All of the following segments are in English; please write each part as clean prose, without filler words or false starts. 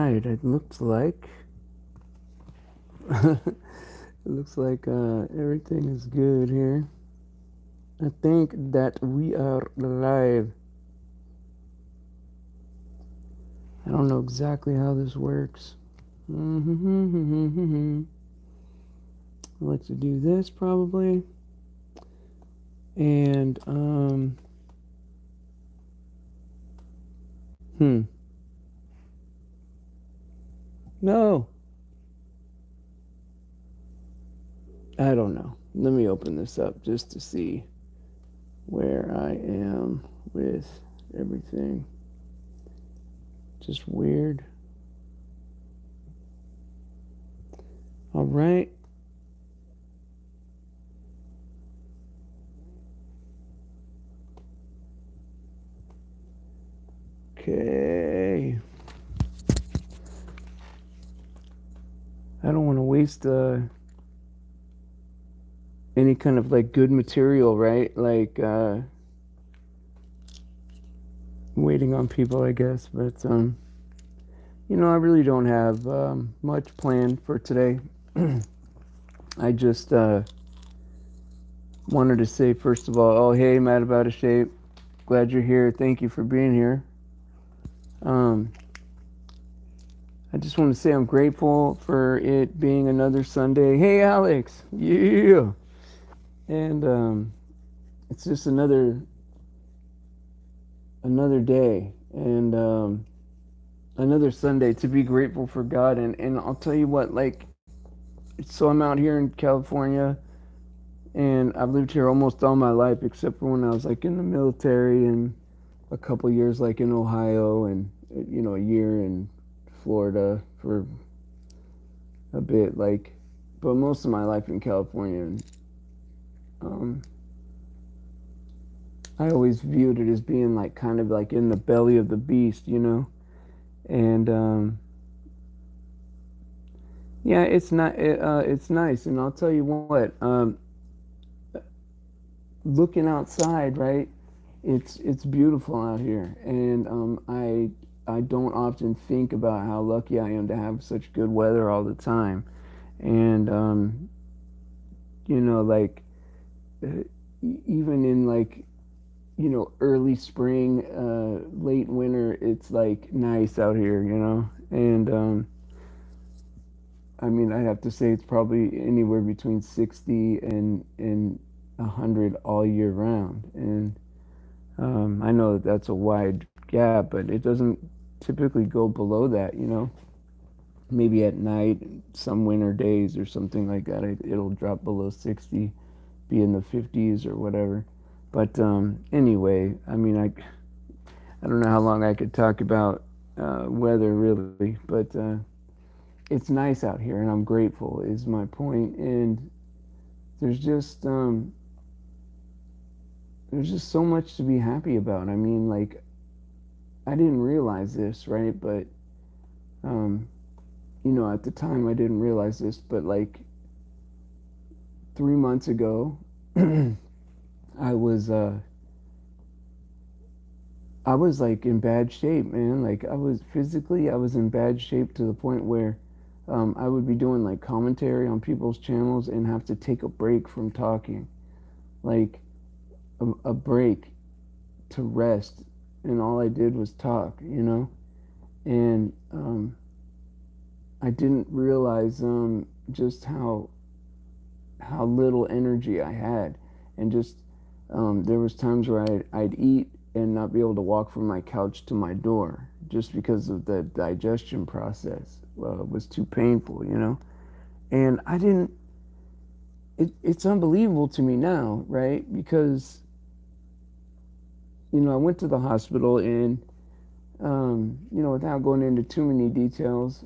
right, it looks like it looks like everything is good here. I think that we are live. I don't know exactly how this works. I like to do this probably. And hmm. No. I don't know. Let me open this up just to see where I am with everything. Just weird. All right. Okay. I don't want to waste any kind of like good material, right? Like waiting on people, I guess. But I really don't have much planned for today. I just wanted to say first of all, oh hey, Matt about a shape. Glad you're here. Thank you for being here. Um, I just want to say I'm grateful for it being another Sunday. Hey, Alex. Yeah. And it's just another day and another Sunday to be grateful for God. And I'll tell you what, like, so I'm out here in California, and I've lived here almost all my life, except for when I was like in the military and a couple years like in Ohio and a year in Florida for a bit, like, but most of my life in California. And um, I always viewed it as being like kind of like in the belly of the beast. And yeah, it's nice. And I'll tell you what, looking outside, right? It's beautiful out here, and I don't often think about how lucky I am to have such good weather all the time. And like even in like early spring, late winter, it's like nice out here. And I mean, I'd have to say it's probably anywhere between 60 and 100 all year round. And I know that that's a wide gap, but it doesn't typically go below that. Maybe at night, some winter days or something like that, it'll drop below 60, be in the 50s or whatever. But anyway, I mean, I don't know how long I could talk about weather really, but it's nice out here, and I'm grateful. Is my point, and there's just um, there's just so much to be happy about. I mean, like I didn't realize this, right? But um, at the time I didn't realize this, but like 3 months ago, I was uh, I was like in bad shape, man. Like I was in bad shape to the point where I would be doing like commentary on people's channels and have to take a break from talking, like a break to rest, and all I did was talk. And I didn't realize just how little energy I had, and just there was times where I'd eat and not be able to walk from my couch to my door just because of the digestion process. It was too painful. And I didn't. It's unbelievable to me now, right? Because I went to the hospital, and without going into too many details,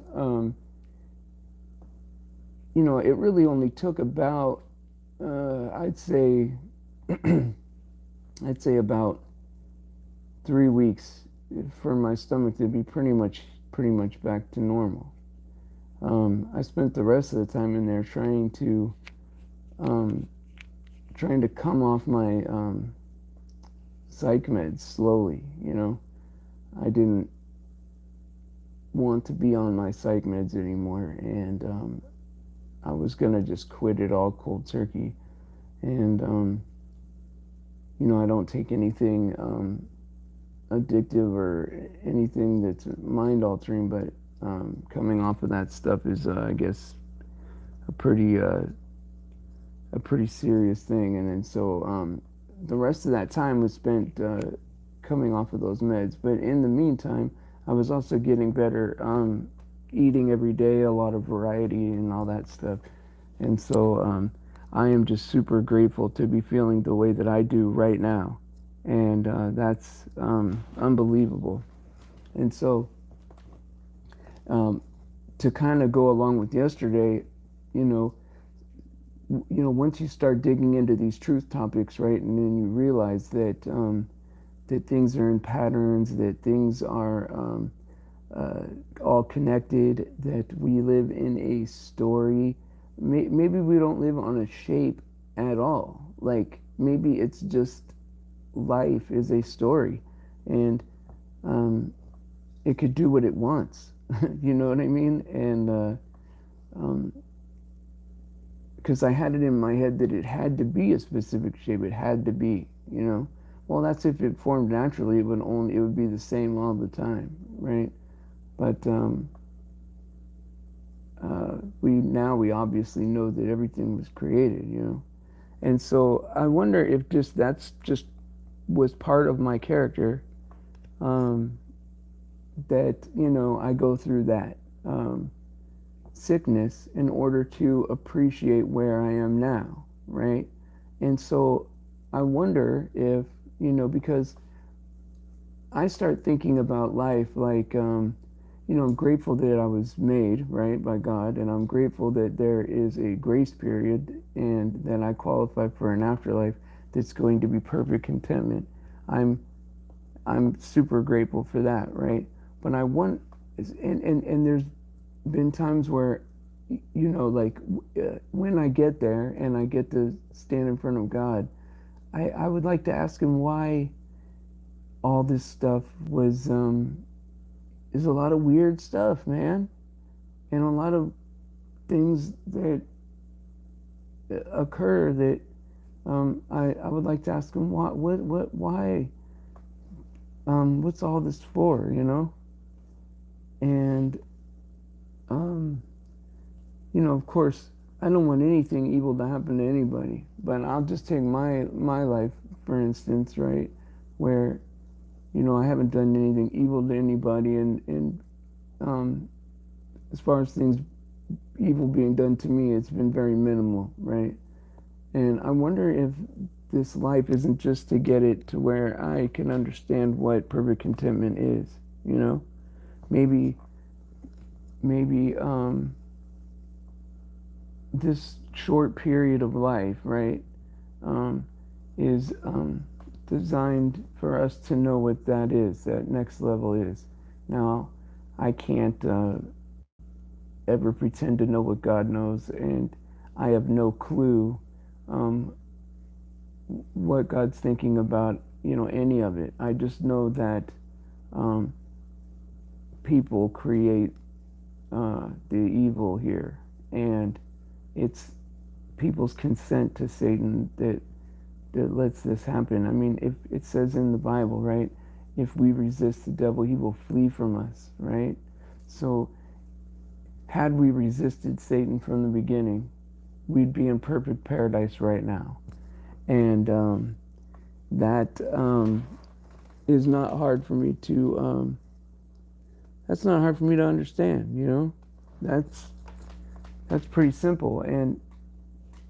it really only took about I'd say I'd say about 3 weeks for my stomach to be pretty much back to normal. I spent the rest of the time in there um, trying to come off my psych meds slowly. I didn't want to be on my psych meds anymore, and I was gonna just quit it all cold turkey. And I don't take anything addictive or anything that's mind altering, but coming off of that stuff is, I guess, a pretty serious thing. And then so the rest of that time was spent coming off of those meds. But in the meantime, I was also getting better, eating every day, a lot of variety and all that stuff. And so I am just super grateful to be feeling the way that I do right now. And that's unbelievable. And so to kind of go along with yesterday, you know, once you start digging into these truth topics, right, and then you realize that that things are in patterns, that things are all connected, that we live in a story. Maybe we don't live on a shape at all. Like maybe it's just life is a story, and it could do what it wants. You know what I mean? And because I had it in my head that it had to be a specific shape. It had to be, you know. Well, that's if it formed naturally. It would be the same all the time, right? But we obviously know that everything was created, you know. And so I wonder if that's just was part of my character, that I go through that sickness in order to appreciate where I am now, right? And so I wonder if because I start thinking about life like I'm grateful that I was made, right, by God, and I'm grateful that there is a grace period and that I qualify for an afterlife that's going to be perfect contentment. I'm super grateful for that, right? But I want, and there's been times where, like when I get there and I get to stand in front of God, I would like to ask him why all this stuff was, is a lot of weird stuff, man. And a lot of things that occur that I would like to ask him why, what's all this for, And, of course, I don't want anything evil to happen to anybody, but I'll just take my life, for instance, right, where, I haven't done anything evil to anybody, and as far as things evil being done to me, it's been very minimal, right? And I wonder if this life isn't just to get it to where I can understand what perfect contentment is, Maybe this short period of life, right, is designed for us to know what that is, that next level is. Now, I can't ever pretend to know what God knows, and I have no clue what God's thinking about, any of it. I just know that people create the evil here, and it's people's consent to Satan that lets this happen. I mean, if it says in the Bible, right, if we resist the devil, he will flee from us, right? So had we resisted Satan from the beginning, we'd be in perfect paradise right now. And that is not hard for me to that's not hard for me to understand. That's pretty simple. And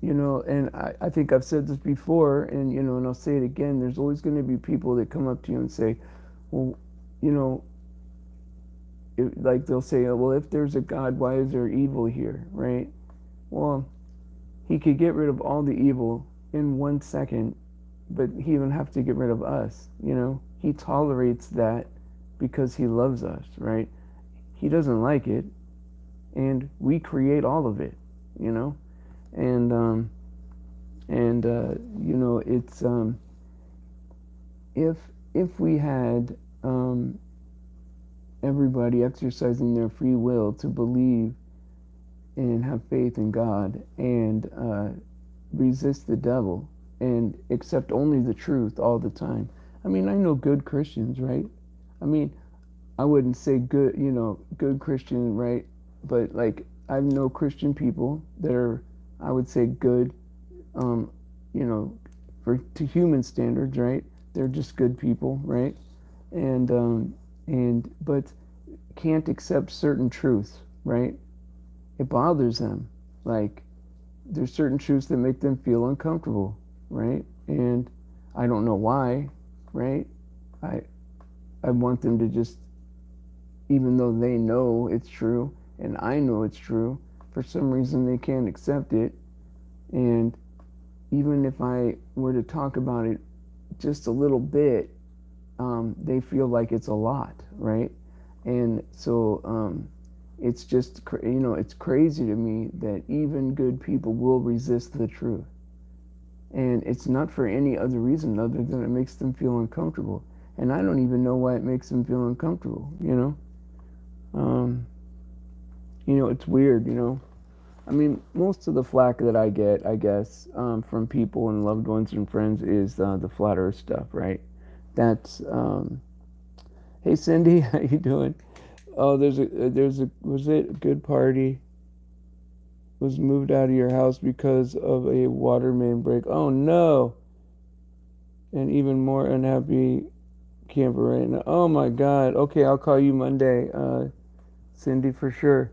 and I think I've said this before, and and I'll say it again, there's always going to be people that come up to you and say, well, like they'll say, oh, well, if there's a God, why is there evil here, right? Well, he could get rid of all the evil in 1 second, but he would have to get rid of us, He tolerates that because he loves us, right? He doesn't like it, and we create all of it, And it's if we had everybody exercising their free will to believe and have faith in God and resist the devil and accept only the truth all the time. I mean, I know good Christians, right? I mean, I wouldn't say good, good Christian, right? But like, I know Christian people that are, I would say, good, um, you know, for to human standards, right? They're just good people, right? And but can't accept certain truths, right? It bothers them. Like, there's certain truths that make them feel uncomfortable, right? And I don't know why, right? I I want them to just, even though they know it's true and I know it's true, for some reason they can't accept it. And even if I were to talk about it just a little bit, they feel like it's a lot, right? And so it's just, it's crazy to me that even good people will resist the truth. And it's not for any other reason other than it makes them feel uncomfortable. And I don't even know why it makes them feel uncomfortable. Um, it's weird. I mean, most of the flack that I get, I guess, from people and loved ones and friends is the flat earth stuff, right? That's, hey Cindy, how you doing? Oh, was it a good party? Was moved out of your house because of a water main break. Oh no! And even more unhappy camper right now. Oh my God. Okay, I'll call you Monday, Cindy, for sure.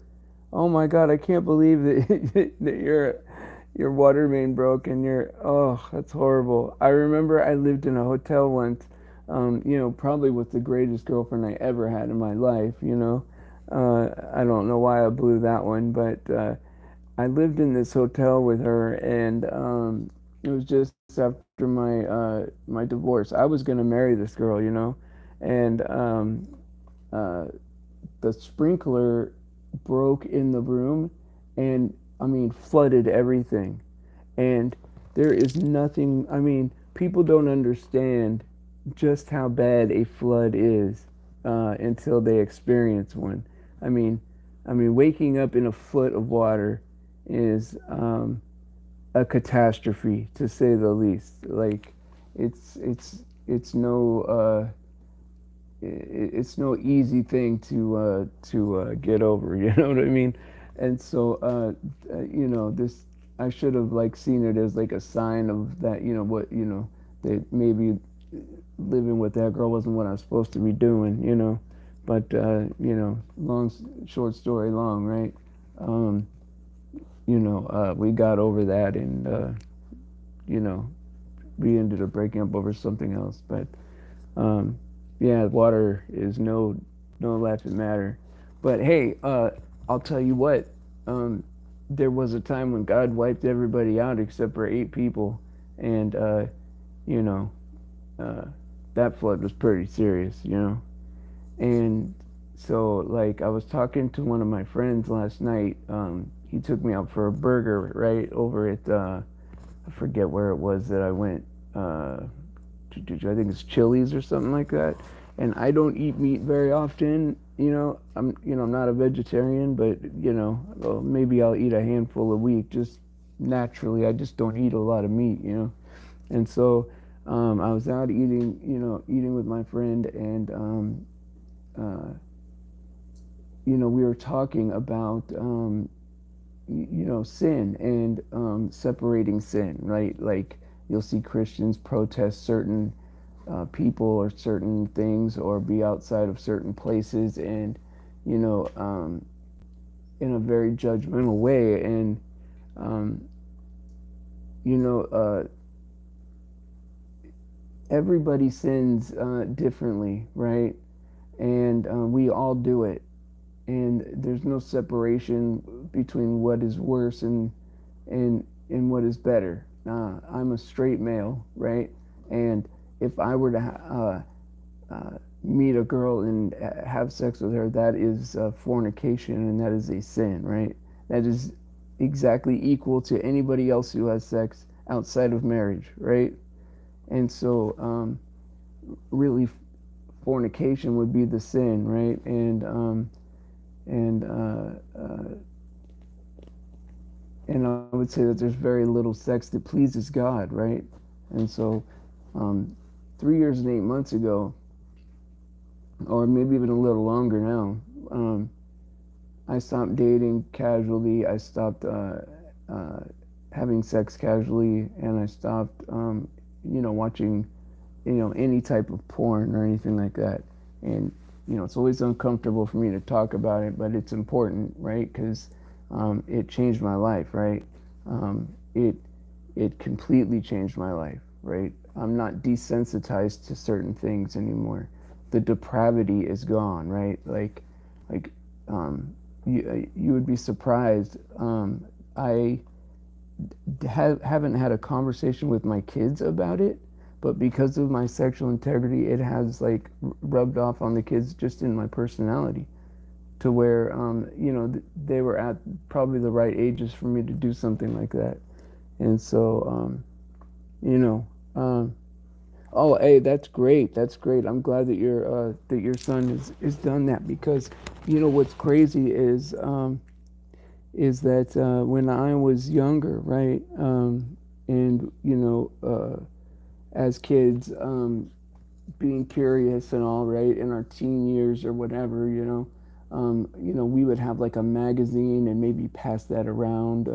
Oh my God, I can't believe that that your water main broke and that's horrible. I remember I lived in a hotel once, probably with the greatest girlfriend I ever had in my life. I don't know why I blew that one, but I lived in this hotel with her, and it was just after my divorce. I was gonna marry this girl, and uh, the sprinkler broke in the room, and I mean flooded everything. And there is nothing. I mean, people don't understand just how bad a flood is until they experience one. I mean, waking up in a foot of water is a catastrophe to say the least. Like, it's no it's no easy thing to get over. You know what I mean? And so this, I should have like seen it as like a sign of that. That maybe living with that girl wasn't what I was supposed to be doing. But long short story long, right? Um, we got over that, and you know, we ended up breaking up over something else. But um, yeah, water is no laughing matter. But hey, I'll tell you what. Um, there was a time when God wiped everybody out except for 8 people, and you know, uh, that flood was pretty serious. And so, like, I was talking to one of my friends last night. He took me out for a burger right over at I forget where it was that I went. I think it's Chili's or something like that. And I don't eat meat very often. I'm not a vegetarian, but well, maybe I'll eat a handful a week just naturally. I just don't eat a lot of meat. And so I was out eating with my friend, and uh, we were talking about sin and separating sin, right? Like, you'll see Christians protest certain people or certain things, or be outside of certain places, and you know, um, in a very judgmental way, and um, you know, uh, everybody sins differently, right? And we all do it, and there's no separation between what is worse and what is better. I'm a straight male, right? And if I were to meet a girl and have sex with her, that is fornication, and that is a sin, right? That is exactly equal to anybody else who has sex outside of marriage, right? And so, really, fornication would be the sin, right? And and I would say that there's very little sex that pleases God, right? And so, um, 3 years and 8 months ago, or maybe even a little longer now, um, I stopped dating casually. I stopped uh, having sex casually, and I stopped, watching, any type of porn or anything like that. And it's always uncomfortable for me to talk about it, but it's important, right? Because it changed my life, right? It completely changed my life, right? I'm not desensitized to certain things anymore. The depravity is gone, right? Like um, you would be surprised. I haven't had a conversation with my kids about it, but because of my sexual integrity, it has like rubbed off on the kids just in my personality, to where they were at probably the right ages for me to do something like that. And so you know um, oh, hey, that's great. That's great. I'm glad that your son is done that, because what's crazy is that when I was younger, right, and as kids, being curious and all, right, in our teen years or whatever, we would have like a magazine and maybe pass that around.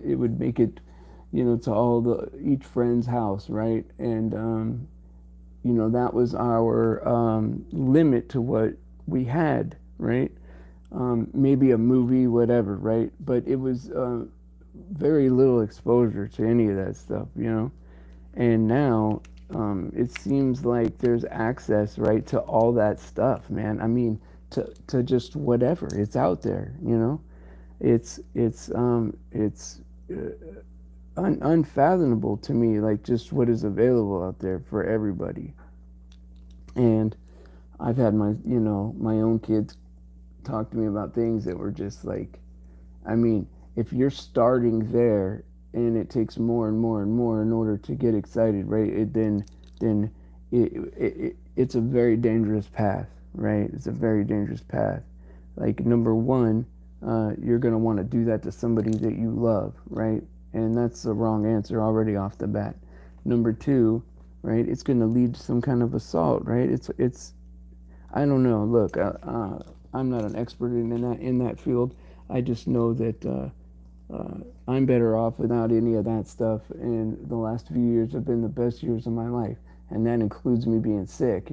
It would make it, to each friend's house, right, and that was our limit to what we had, right? Maybe a movie, whatever, right? But it was very little exposure to any of that stuff. And now it seems like there's access, right, to all that stuff, man. I mean, to just whatever, it's out there. It's unfathomable to me, like just what is available out there for everybody. And I've had my own kids talk to me about things that were just like, I mean, if you're starting there and it takes more and more and more in order to get excited, right? Then it's a very dangerous path, right? It's a very dangerous path. Like, number one, you're gonna want to do that to somebody that you love, right? And that's the wrong answer already off the bat. Number two, right? It's gonna lead to some kind of assault, right? It's I don't know. Look, I'm not an expert in that field. I just know that I'm better off without any of that stuff. And the last few years have been the best years of my life, and that includes me being sick.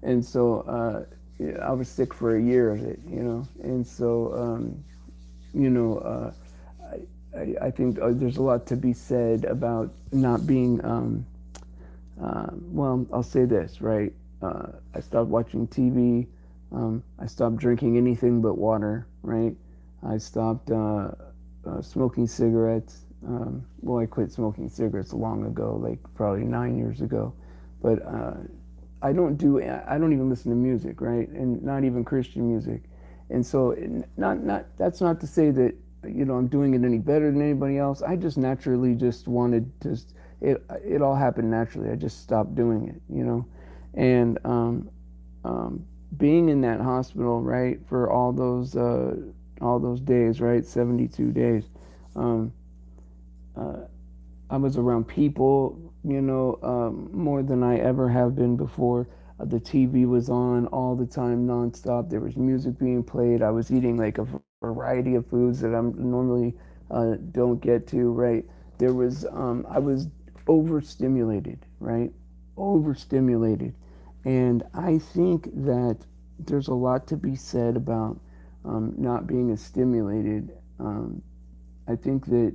And so yeah, I was sick for a year of it. And so you know, I think there's a lot to be said about not being. Well, I'll say this, right? I stopped watching TV. I stopped drinking anything but water, right? I stopped smoking cigarettes. Well, I quit smoking cigarettes long ago, like probably 9 years ago. But I don't even listen to music, right? And not even Christian music. And so, that's not to say that I'm doing it any better than anybody else. I just naturally just wanted it all happened naturally. I just stopped doing it. And being in that hospital, right, for all those days, right, 72 days, um, uh, I was around people, more than I ever have been before. The TV was on all the time, nonstop. There was music being played. I was eating like a variety of foods that I'm normally don't get to, right? I was overstimulated, right? Overstimulated. And I think that there's a lot to be said about not being as stimulated. I think that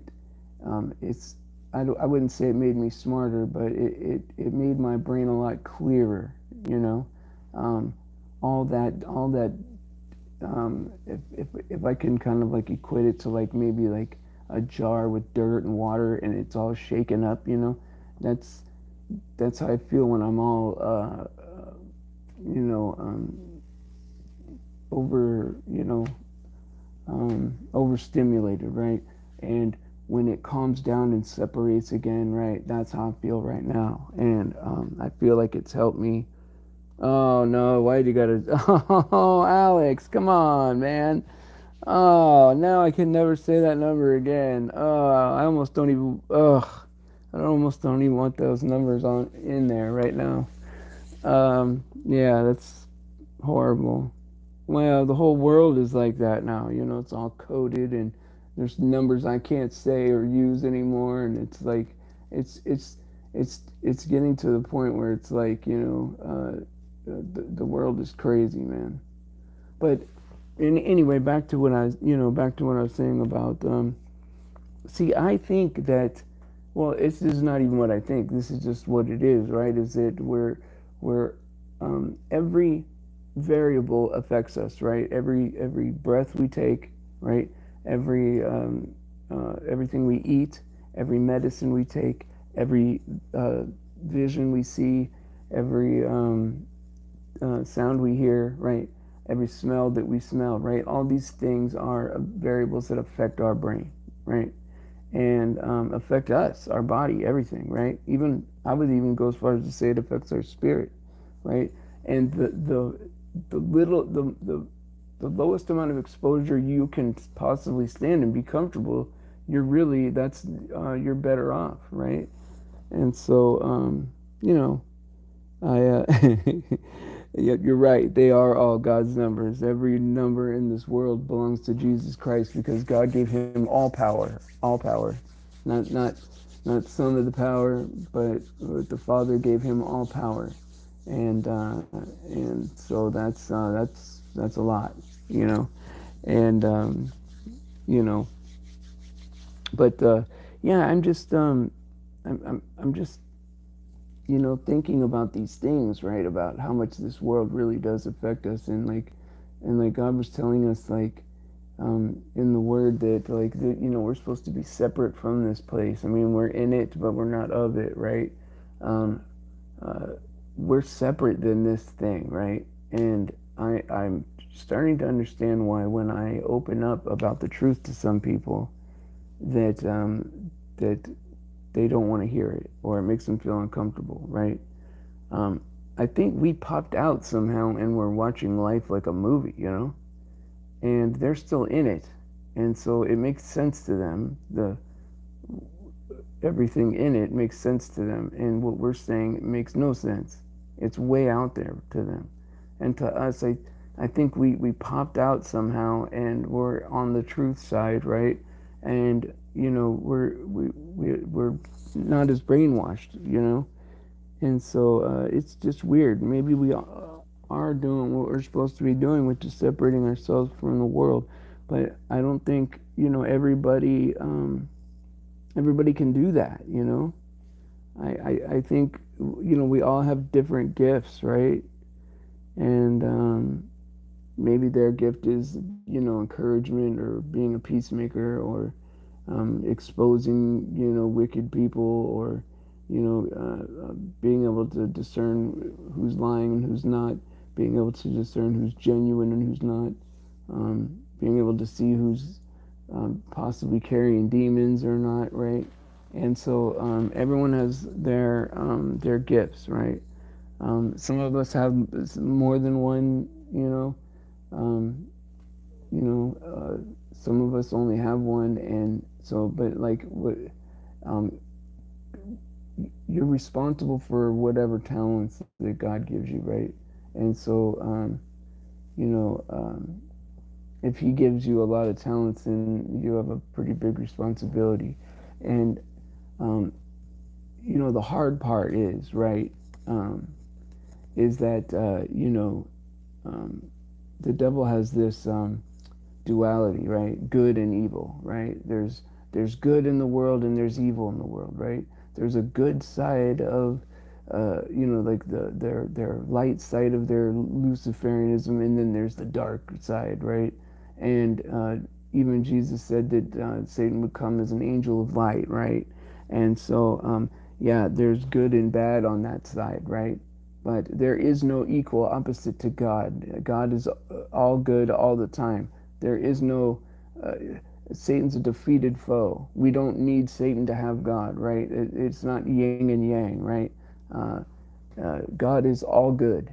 I wouldn't say it made me smarter, but it made my brain a lot clearer, you know. Um, all that if I can kind of like equate it to like maybe like a jar with dirt and water and it's all shaken up. That's that's how I feel when I'm all you know over overstimulated, right? And when it calms down and separates again, right, that's how I feel right now. And I feel like it's helped me Oh no, why do you gotta? Oh, Alex, come on, man. Oh, now I can never say that number again. I almost don't even. Ugh, I almost don't even want those numbers on in there right now. Yeah, that's horrible. Well, the whole world is like that now. You know, it's all coded, and there's numbers I can't say or use anymore, and it's like, it's it's it's getting to the point where it's like, the world is crazy, man. But anyway, back to what back to what I was saying about. See, I think that, well, this is not even what I think. This is just what it is, right? Is that we're every variable affects us, right? Every breath we take, right? Everything we eat, every medicine we take, every vision we see, every sound we hear, right? Every smell that we smell, right? All these things are variables that affect our brain, right? And affect us, our body, everything, right? Even I would even go as far as to say it affects our spirit, right? And the little the lowest amount of exposure you can possibly stand and be comfortable, you're better off, right? And so, you know, I you're right. They are all God's numbers. Every number in this world belongs to Jesus Christ because God gave him all power, not not not some of the power, but the Father gave him all power, and so that's a lot, you know, and you know, but yeah, I'm just thinking about these things, right? About how much this world really does affect us, and like God was telling us, like, in the Word that, like, we're supposed to be separate from this place. I mean, we're in it, but we're not of it, right? Um, uh, we're separate than this thing, right? And I'm starting to understand why when I open up about the truth to some people, that they don't want to hear it, or it makes them feel uncomfortable, right? Um, I think we popped out somehow and we're watching life like a movie, and they're still in it, and so it makes sense to them. The Everything in it makes sense to them, and what we're saying makes no sense. It's way out there to them, and to us, I think we popped out somehow and we're on the truth side, right? And we're not as brainwashed, and so it's just weird. Maybe we are doing what we're supposed to be doing, which is separating ourselves from the world. But I don't think everybody can do that. I think we all have different gifts, right? And maybe their gift is encouragement, or being a peacemaker, or exposing wicked people, or being able to discern who's lying and who's not, being able to discern who's genuine and who's not, being able to see who's possibly carrying demons or not, right? And so everyone has their gifts, right? Some of us have more than one, um, some of us only have one, and so, but like, what, um, you're responsible for whatever talents that God gives you, right? And so, you know, um, if He gives you a lot of talents, then you have a pretty big responsibility. And, um, the hard part is, right, um, is that, um, the devil has this duality, right? Good and evil, right? There's good in the world and there's evil in the world, right? There's a good side of like their light side of their Luciferianism, and then there's the dark side, right? And even Jesus said that Satan would come as an angel of light, right? And so yeah, there's good and bad on that side, right? But there is no equal opposite to God. God is all good all the time. There is no uh, Satan's a defeated foe. We don't need Satan to have God, right? It's not yin and yang, right? God is all good,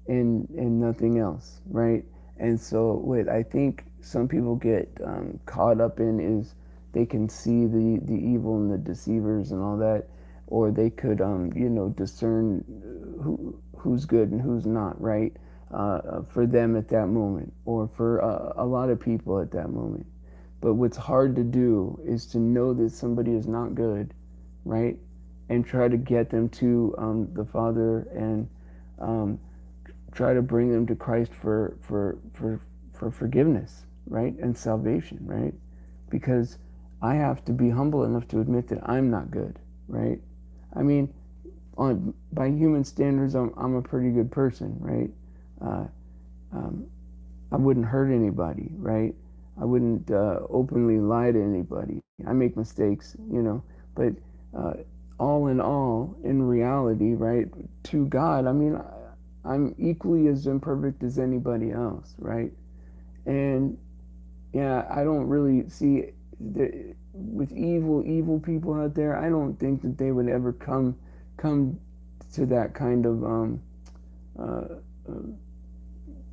and nothing else, right? And so what I think some people get caught up in is they can see the evil and the deceivers and all that, or they could discern who's good and who's not, right? For them at that moment, or for a lot of people at that moment. But what's hard to do is to know that somebody is not good, right? And try to get them to the Father, and um, try to bring them to Christ for forgiveness, right? And salvation, right? Because I have to be humble enough to admit that I'm not good, right? I mean, on by human standards, I'm a pretty good person, right? Uh, um, I wouldn't hurt anybody, right? I wouldn't openly lie to anybody. I make mistakes, but uh, all in all, in reality, right, to God, I mean, I'm equally as imperfect as anybody else, right? And yeah, I don't really see with evil people out there. I don't think that they would ever come to that kind of uh, uh,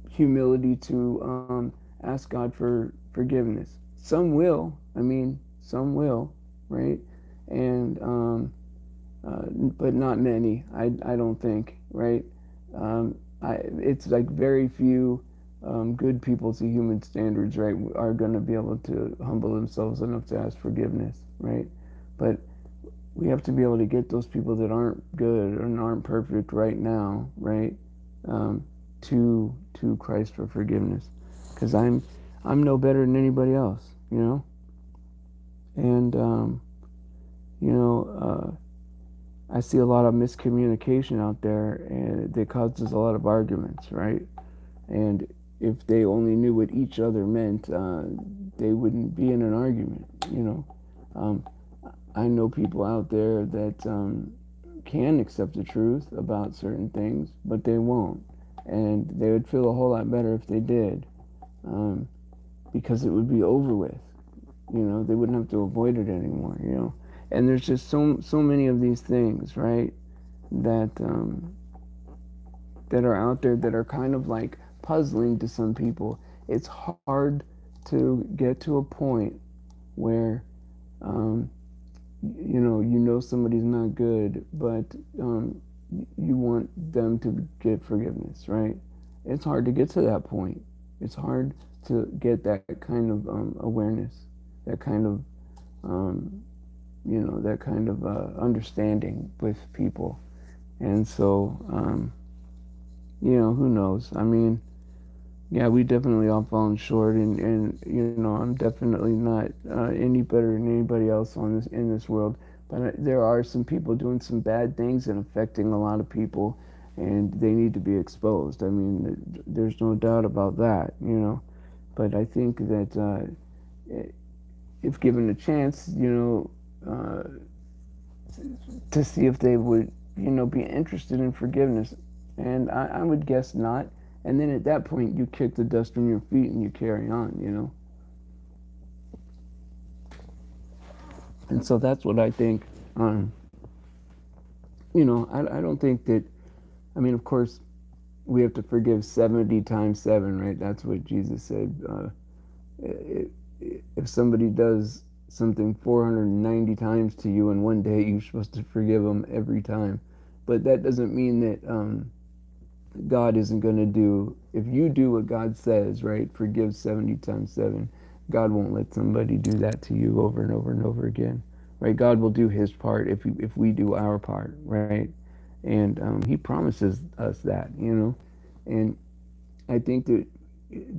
humility to ask God for forgiveness. Some will. I mean, some will, right? And but not many. I don't think, right? It's like very few good people to human standards, right, are going to be able to humble themselves enough to ask forgiveness, right? But we have to be able to get those people that aren't good and aren't perfect right now, right, um, to Christ for forgiveness, because I'm no better than anybody else, and you know I see a lot of miscommunication out there, and that causes a lot of arguments, right? And if they only knew what each other meant, they wouldn't be in an argument. Um, I know people out there that can accept the truth about certain things, but they won't. And they would feel a whole lot better if they did, um, because it would be over with. They wouldn't have to avoid it anymore. And there's just so many of these things, right, that that are out there that are kind of like puzzling to some people. It's hard to get to a point where um, somebody's not good, but you want them to get forgiveness, right? It's hard to get to that point. It's hard to get that kind of awareness, that kind of um, understanding with people. And so, who knows? I mean, yeah, we definitely all fallen short, and I'm definitely not any better than anybody else in this world. But there are some people doing some bad things and affecting a lot of people, and they need to be exposed. I mean, there's no doubt about that. But I think that if given a chance, to see if they would, be interested in forgiveness, and I would guess not. And then at that point, you kick the dust from your feet and you carry on. And so that's what I think. Um, I don't think that, I mean, of course, we have to forgive 70 times 7, right? That's what Jesus said. If somebody does something 490 times to you in one day, you're supposed to forgive them every time. But that doesn't mean that God isn't going to do, if you do what God says, right, forgive 70 times 7, God won't let somebody do that to you over and over and over again, right? God will do his part if we do our part, right? And he promises us that. And I think that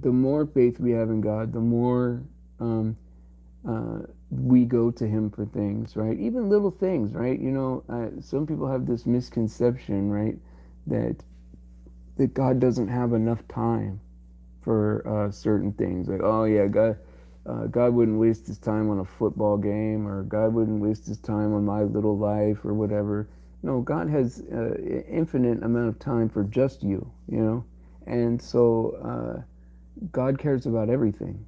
the more faith we have in God, the more we go to him for things, right? Even little things, right? Some people have this misconception, right, that God doesn't have enough time for certain things. Like, oh yeah, God wouldn't waste his time on a football game, or God wouldn't waste his time on my little life, or whatever. No, God has infinite amount of time for just you. And so God cares about everything.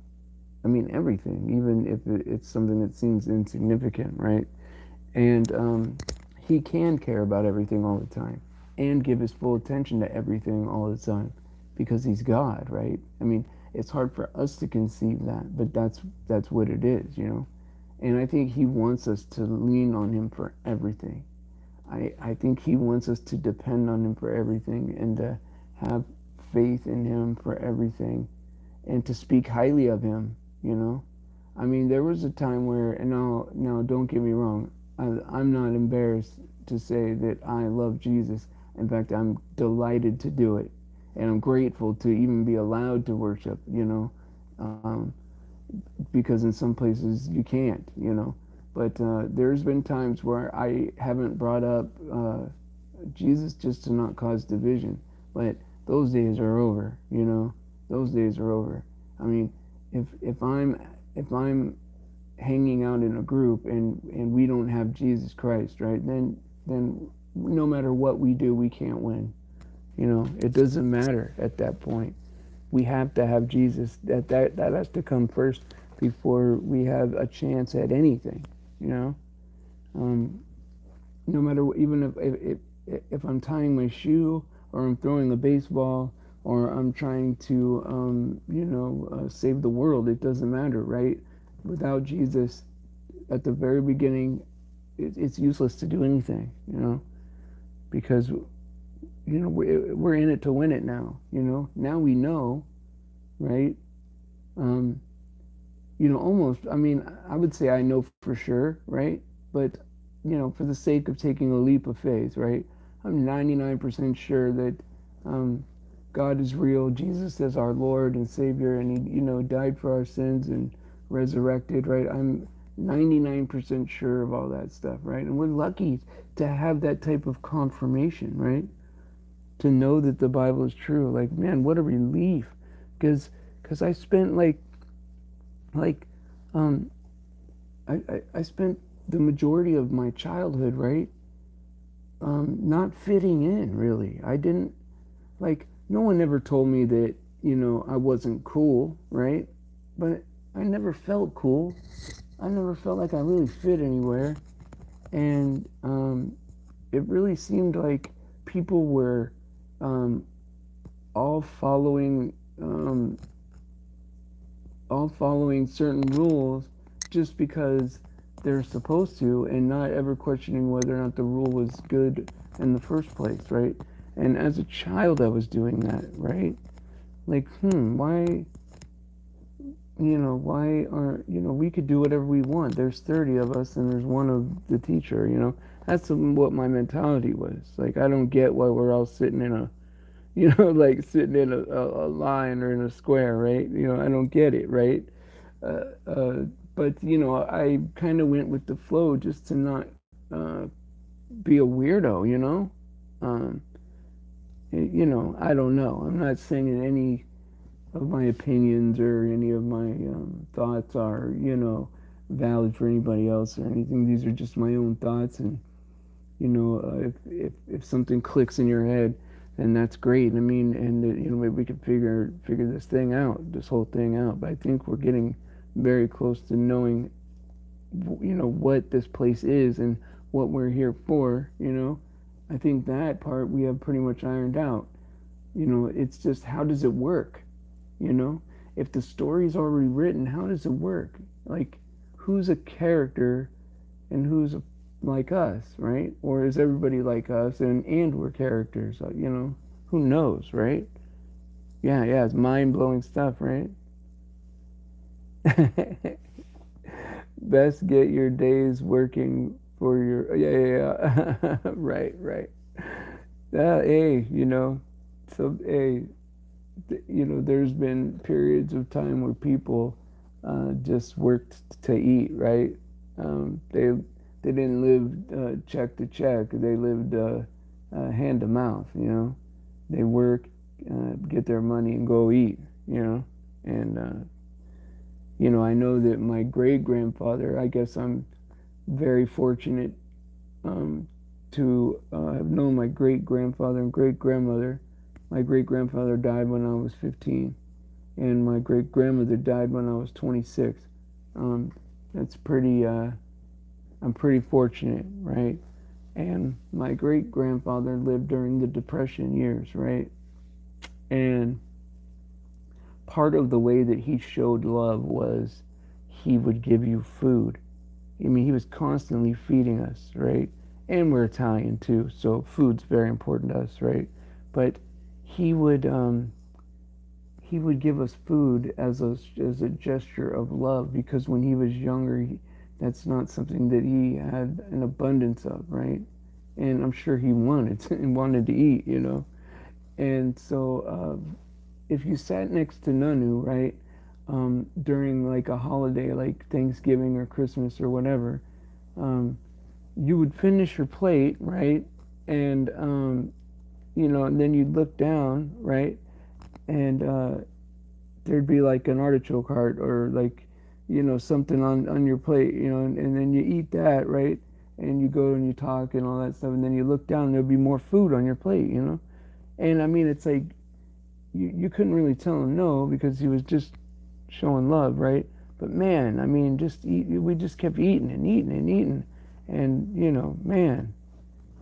I mean, everything, even if it's something that seems insignificant, right? And he can care about everything all the time. and give his full attention to everything all the time because he's God, right? I mean, it's hard for us to conceive that, but that's what it is, you know. And I think he wants us to lean on him for everything. I think he wants us to depend on him for everything and to have faith in him for everything and to speak highly of him, you know. I mean, there was a time where, and now don't get me wrong, I'm not embarrassed to say that I love Jesus. In fact, I'm delighted to do it. And I'm grateful to even be allowed to worship, you know, um, because in some places you can't, you know. But there's been times where I haven't brought up Jesus just to not cause division. But those days are over, you know. Those days are over. I mean, if I'm hanging out in a group and we don't have Jesus Christ, right? Then no matter what we do, we can't win. You know, it doesn't matter at that point. We have to have Jesus. That has to come first before we have a chance at anything. You know, um, no matter even if I'm tying my shoe or I'm throwing a baseball or I'm trying to save the world, it doesn't matter, right? Without Jesus, at the very beginning, it's useless to do anything. You know, because we're in it to win it now. You know, now we know, right? Um, almost. I mean, I would say I know for sure, right? But for the sake of taking a leap of faith, right? I'm 99% sure that um, God is real. Jesus is our Lord and Savior, and He, died for our sins and resurrected, right? I'm 99% sure of all that stuff, right? And we're lucky to have that type of confirmation, right? To know that the Bible is true. Like, man, what a relief. Because I spent like um I spent the majority of my childhood, right? Not fitting in, really. I didn't, like, no one ever told me that, I wasn't cool, right? But I never felt cool. I never felt like I really fit anywhere. And it really seemed like people were um, all following um, all following certain rules just because they're supposed to, and not ever questioning whether or not the rule was good in the first place, right? And as a child, I was doing that, right? Like, why, why aren't, we could do whatever we want. There's 30 of us, and there's one of the teacher, That's what my mentality was. Like, I don't get why we're all sitting in a, like sitting in a line or in a square, right? I don't get it, right? Uh, uh, but I kind of went with the flow just to not uh, be a weirdo, Um, I don't know. I'm not saying that any of my opinions or any of my thoughts are, valid for anybody else or anything. These are just my own thoughts, and if something clicks in your head, then that's great. I mean, and maybe we could figure this whole thing out. But I think we're getting very close to knowing, what this place is and what we're here for. I think that part we have pretty much ironed out. It's just, how does it work? If the story's already written, how does it work? Like, who's a character and who's like us, right? Or is everybody like us and we're characters? Who knows, right? Yeah, it's mind-blowing stuff, right? Best get your days working for your, yeah. Right. Hey, so hey, there's been periods of time where people just worked to eat, right? They didn't live check to check. They lived hand to mouth. They work, get their money, and go eat. And I know that my great grandfather. I guess I'm very fortunate to have known my great grandfather and great grandmother. My great grandfather died when I was 15, and my great grandmother died when I was 26. That's pretty. I'm pretty fortunate, right? And my great grandfather lived during the Depression years, right? And part of the way that he showed love was he would give you food. I mean, he was constantly feeding us, right? And we're Italian too, so food's very important to us, right? But he would he would give us food as a gesture of love, because when he was younger, that's not something that he had an abundance of, right? And I'm sure he wanted and wanted to eat, you know. And so if you sat next to Nanu, right, during like a holiday like Thanksgiving or Christmas or whatever, um, you would finish your plate, right, and and then you'd look down, right, and there'd be like an artichoke heart or like, something on your plate, and then you eat that, right, and you go and you talk and all that stuff, and then you look down, and there'll be more food on your plate, and I mean, it's like you couldn't really tell him no because he was just showing love, right? But man, I mean, we just kept eating and eating and eating, and man,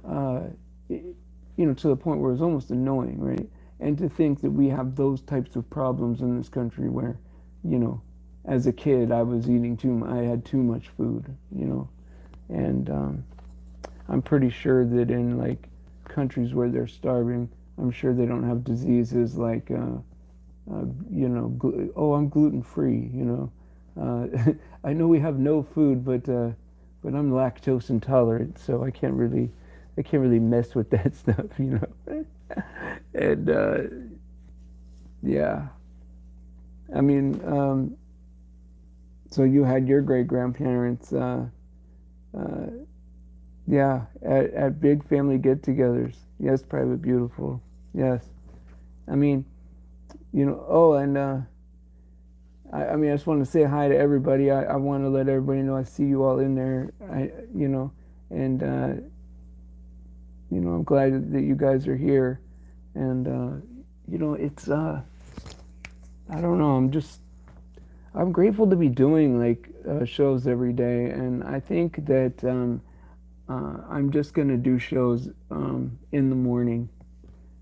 uh, it, to the point where it was almost annoying, right? And to think that we have those types of problems in this country where, you know, as a kid, I had too much food, and I'm pretty sure that in like countries where they're starving, I'm sure they don't have diseases like, oh, I'm gluten free, I know we have no food, but I'm lactose intolerant, so I can't really mess with that stuff. And yeah, I mean, so you had your great grandparents, uh, yeah, at big family get-togethers. Yes, Private Beautiful. Yes, I mean, Oh, and I mean, I just want to say hi to everybody. I want to let everybody know I see you all in there. And I'm glad that you guys are here. And it's I don't know. I'm grateful to be doing like shows every day, and I think that I'm just gonna do shows in the morning,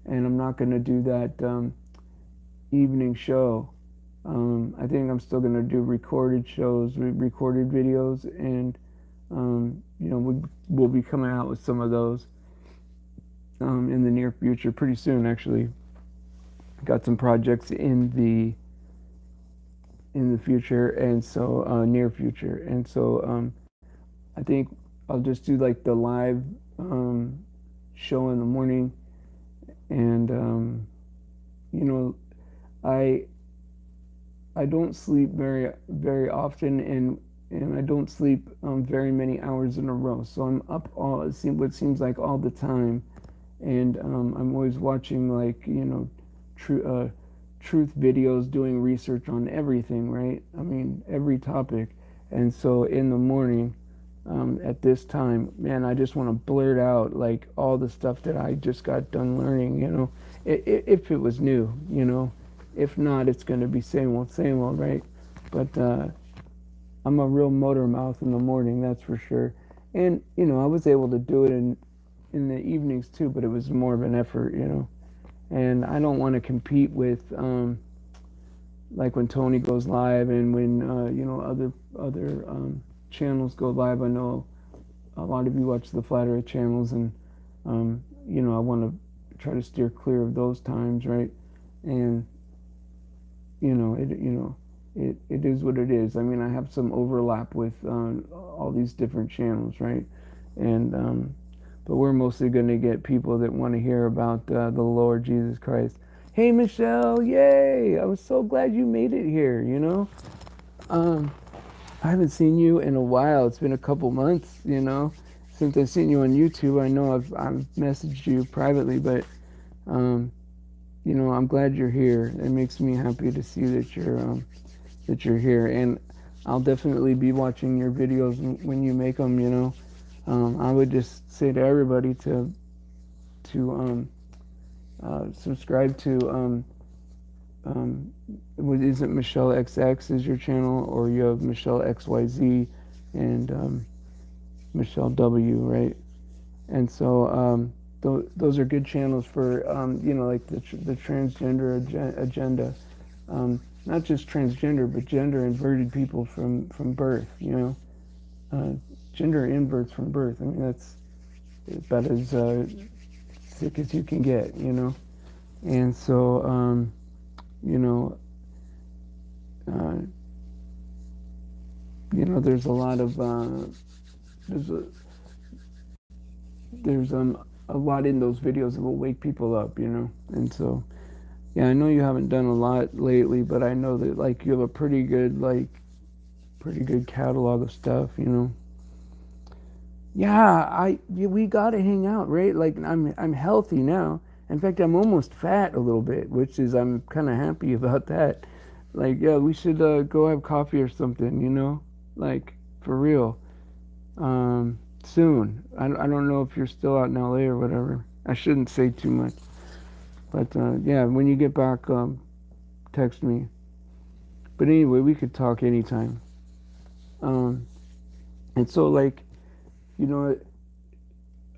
and I'm not gonna do that evening show. I think I'm still gonna do recorded shows, recorded videos, and we'll be coming out with some of those in the near future, pretty soon actually. Got some projects in the future, and so near future, and so I think I'll just do like the live show in the morning, and you know I I don't sleep very often, and I don't sleep very many hours in a row. So I'm up what seems like all the time, and I'm always watching like truth videos, doing research on everything, right? I mean every topic, and so in the morning. At this time, man, I just want to blurt out like all the stuff that I just got done learning, if it was new, if not, it's going to be same old, right? But I'm a real motor mouth in the morning, that's for sure. And I was able to do it in the evenings too, but it was more of an effort, And I don't want to compete with like when Tony goes live and when other channels go live. I know a lot of you watch the Flat Earth channels, and I want to try to steer clear of those times, right? And it is what it is. I mean, I have some overlap with all these different channels, right? And but we're mostly going to get people that want to hear about the Lord Jesus Christ. Hey, Michelle, yay! I was so glad you made it here. I haven't seen you in a while. It's been a couple months, since I've seen you on YouTube. I know I've messaged you privately, but I'm glad you're here. It makes me happy to see that you're here, and I'll definitely be watching your videos when you make them. I would just say to everybody to subscribe to isn't Michelle XX is your channel, or you have Michelle XYZ and Michelle W, right? And so those are good channels for like the transgender agenda. Not just transgender, but gender inverted people from birth. Uh, Gender inverts from birth. I mean, that's about as sick as you can get. And so you know, uh, there's a lot of there's a lot in those videos that will wake people up. And so yeah, I know you haven't done a lot lately, but I know that like you have a pretty good catalog of stuff. Yeah, we gotta hang out, right? Like I'm healthy now. In fact, I'm almost fat a little bit, which is I'm kind of happy about that. Like, yeah, we should go have coffee or something, like for real. Soon. I don't know if you're still out in LA or whatever. I shouldn't say too much, but yeah, when you get back, text me. But anyway, we could talk anytime. Um, and so like, you know,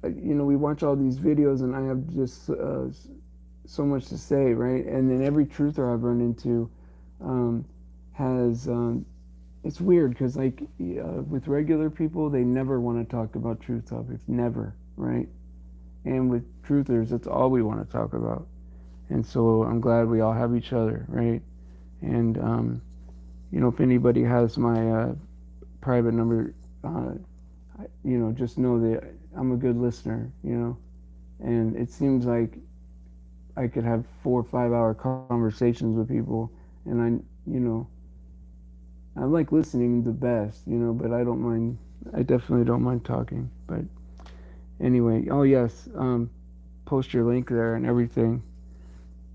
we watch all these videos, and I have just so much to say, right? And then every truther I've run into um, has it's weird because like with regular people, they never want to talk about truth topics, never, right? And with truthers, that's all we want to talk about. And so I'm glad we all have each other, right? And if anybody has my private number, just know that I'm a good listener, and it seems like I could have 4 or 5 hour conversations with people, and I like listening the best, but I definitely don't mind talking. But anyway, oh yes, post your link there and everything.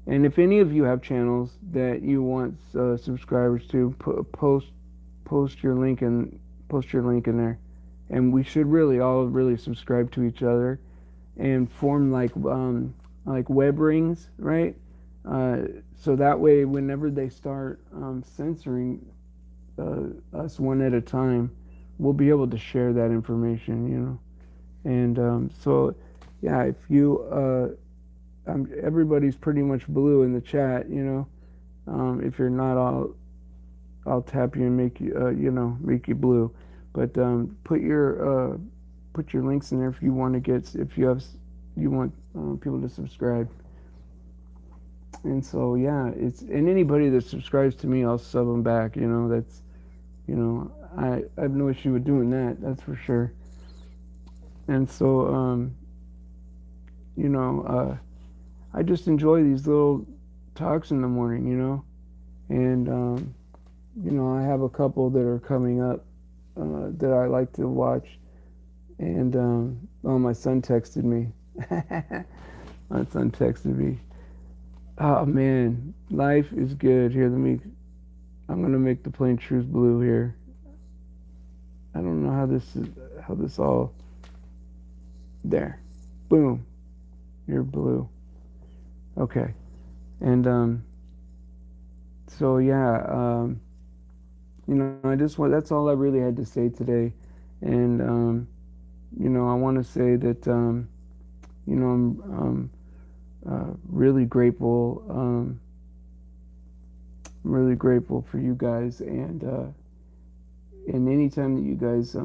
And if any of you have channels that you want subscribers to, post your link and post your link in there. And we should really all really subscribe to each other and form like web rings, right? So that way, whenever they start censoring us one at a time, we'll be able to share that information. And so, yeah, if you everybody's pretty much blue in the chat. If you're not, I'll tap you and make you make you blue. But put your links in there if you want to you want people to subscribe. And so yeah, and anybody that subscribes to me, I'll sub them back. That's I have no issue with doing that. That's for sure. And so I just enjoy these little talks in the morning, and I have a couple that are coming up that I like to watch. And my son texted me. My son texted me. Oh man, life is good. Here, I'm gonna make the plain truth blue here. I don't know how this all. There, boom, you're blue. Okay, and so yeah, that's all I really had to say today. And I want to say that I'm really grateful. I'm really grateful for you guys, and anytime that you guys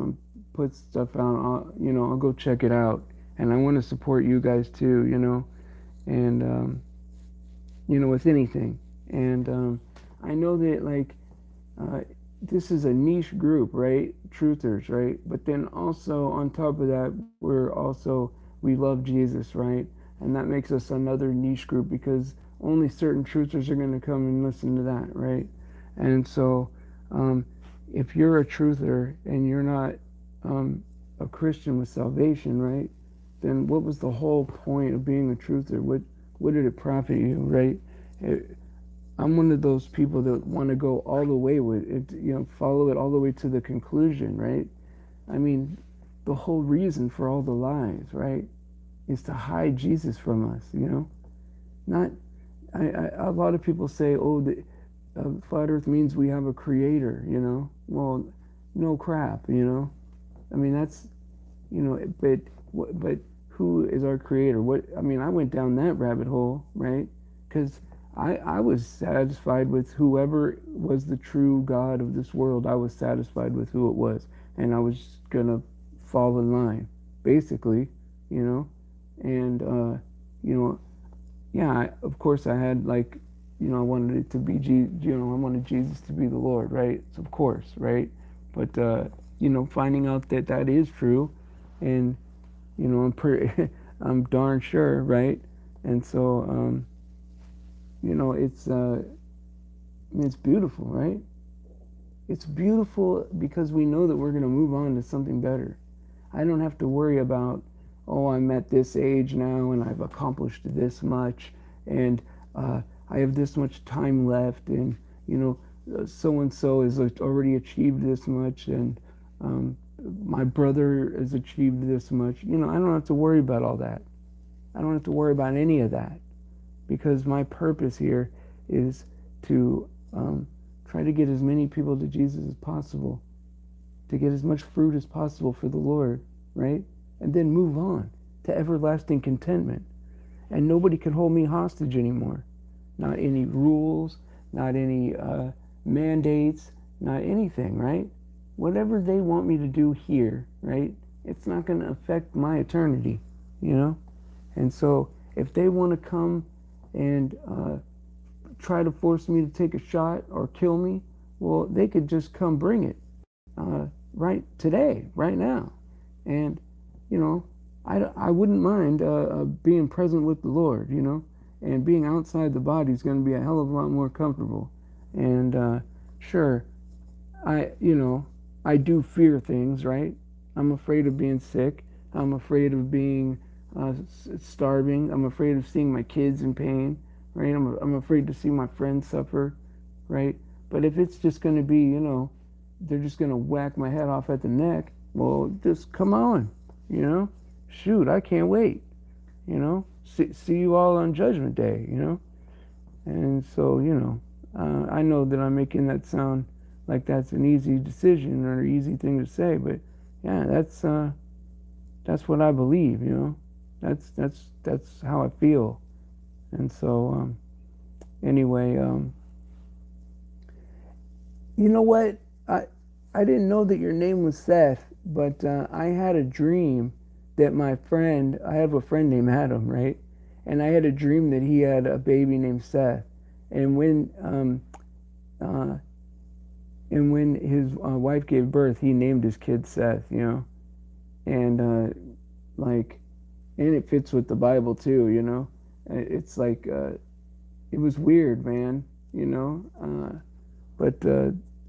put stuff out, I'll go check it out, and I want to support you guys too, and with anything. And I know that like this is a niche group, right? Truthers, right? But then also on top of that, we love Jesus, right? And that makes us another niche group because only certain truthers are going to come and listen to that, right? And so if you're a truther and you're not a Christian with salvation, right? Then what was the whole point of being a truther? What did it profit you, right? I'm one of those people that want to go all the way with it, follow it all the way to the conclusion, right? I mean, the whole reason for all the lies, right, is to hide Jesus from us, Not, a lot of people say, oh, the flat Earth means we have a creator, Well, no crap, I mean, that's, but who is our creator? What, I mean, I went down that rabbit hole, right? Because I was satisfied with whoever was the true God of this world. I was satisfied with who it was, and I was gonna fall in line, basically, you know. And you know, yeah, of course, I had like, I wanted it to be, I wanted Jesus to be the Lord, right? So of course, right? But finding out that that is true, and I'm pretty, I'm darn sure, right? And so, it's beautiful, right? It's beautiful because we know that we're going to move on to something better. I don't have to worry about, oh, I'm at this age now and I've accomplished this much, and I have this much time left, and so and so has already achieved this much, and my brother has achieved this much. I don't have to worry about all that. I don't have to worry about any of that, because my purpose here is to try to get as many people to Jesus as possible, to get as much fruit as possible for the Lord, right? And then move on to everlasting contentment. And nobody can hold me hostage anymore. Not any rules, not any mandates, not anything, right? Whatever they want me to do here, right? It's not going to affect my eternity, And so if they want to come and try to force me to take a shot or kill me, well, they could just come bring it right today, right now. And, I wouldn't mind being present with the Lord, and being outside the body is going to be a hell of a lot more comfortable. And sure, I do fear things, right? I'm afraid of being sick. I'm afraid of being starving. I'm afraid of seeing my kids in pain, right? I'm afraid to see my friends suffer, right? But if it's just going to be, they're just going to whack my head off at the neck, well, just come on, Shoot, I can't wait, See you all on Judgment Day, And so, I know that I'm making that sound like that's an easy decision or an easy thing to say, but yeah, that's what I believe, That's how I feel. And so, anyway, you know what? I didn't know that your name was Seth, but I had a dream that I have a friend named Adam, right? And I had a dream that he had a baby named Seth. And when his wife gave birth, he named his kid Seth, And and it fits with the Bible too, It's like it was weird, man, But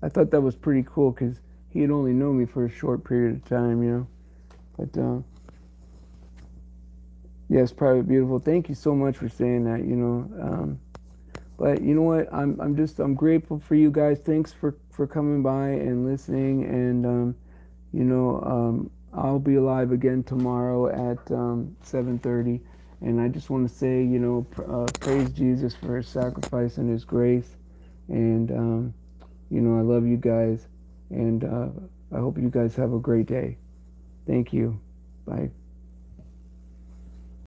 I thought that was pretty cool because he had only known me for a short period of time, But yes, Private Beautiful, thank you so much for saying that, But you know what? I'm grateful for you guys. Thanks for coming by and listening. And I'll be live again tomorrow at 7:30. And I just want to say, praise Jesus for his sacrifice and his grace. And I love you guys. And I hope you guys have a great day. Thank you. Bye.